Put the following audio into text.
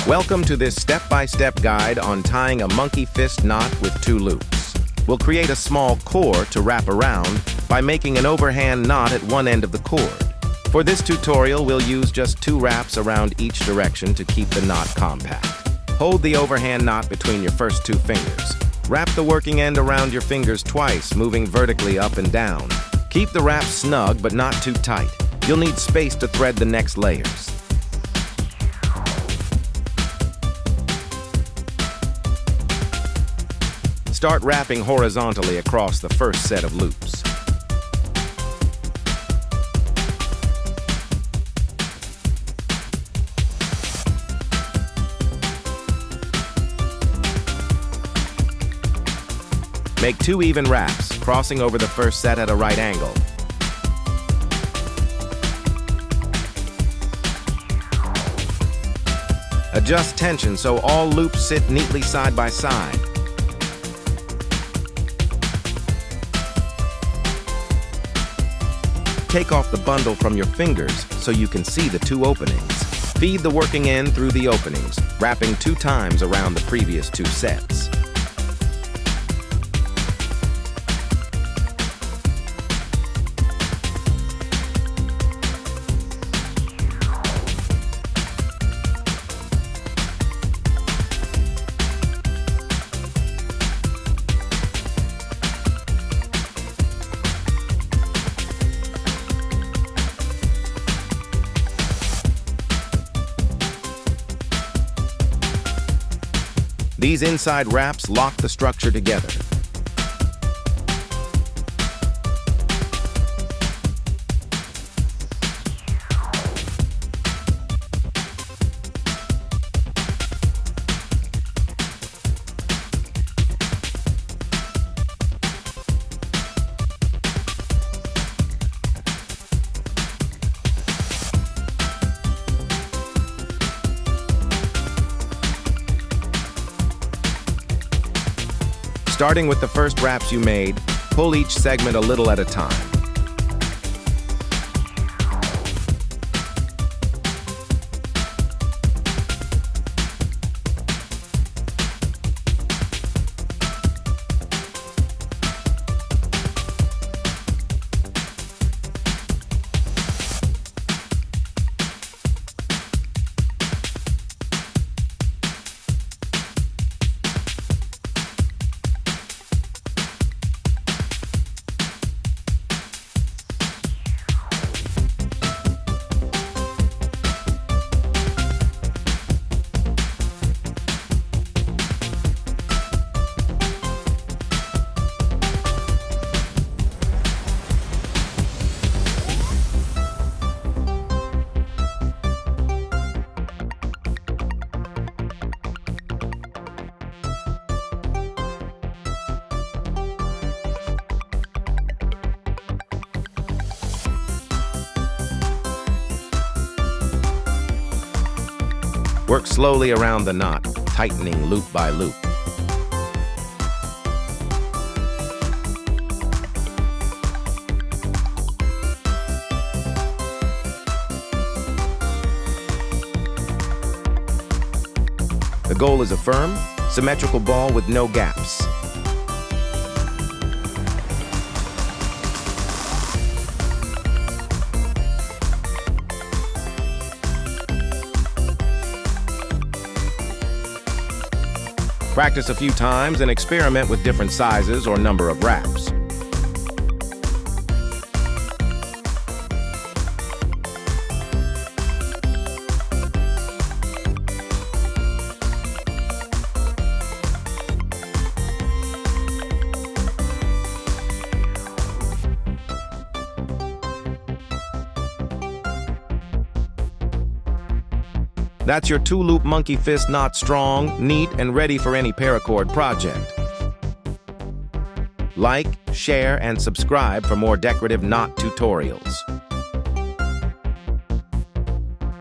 Welcome to this step-by-step guide on tying a monkey fist knot with 2 loops. We'll create a small core to wrap around by making an overhand knot at one end of the cord. For this tutorial, we'll use just 2 wraps around each direction to keep the knot compact. Hold the overhand knot between your first 2 fingers. Wrap the working end around your fingers twice, moving vertically up and down. Keep the wrap snug but not too tight. You'll need space to thread the next layers. Start wrapping horizontally across the first set of loops. Make 2 even wraps, crossing over the first set at a right angle. Adjust tension so all loops sit neatly side by side. Take off the bundle from your fingers so you can see the 2 openings. Feed the working end through the openings, wrapping 2 times around the previous 2 sets. These inside wraps lock the structure together. Starting with the first wraps you made, pull each segment a little at a time. Work slowly around the knot, tightening loop by loop. The goal is a firm, symmetrical ball with no gaps. Practice a few times and experiment with different sizes or number of wraps. That's your 2-loop monkey fist knot, strong, neat, and ready for any paracord project. Like, share, and subscribe for more decorative knot tutorials.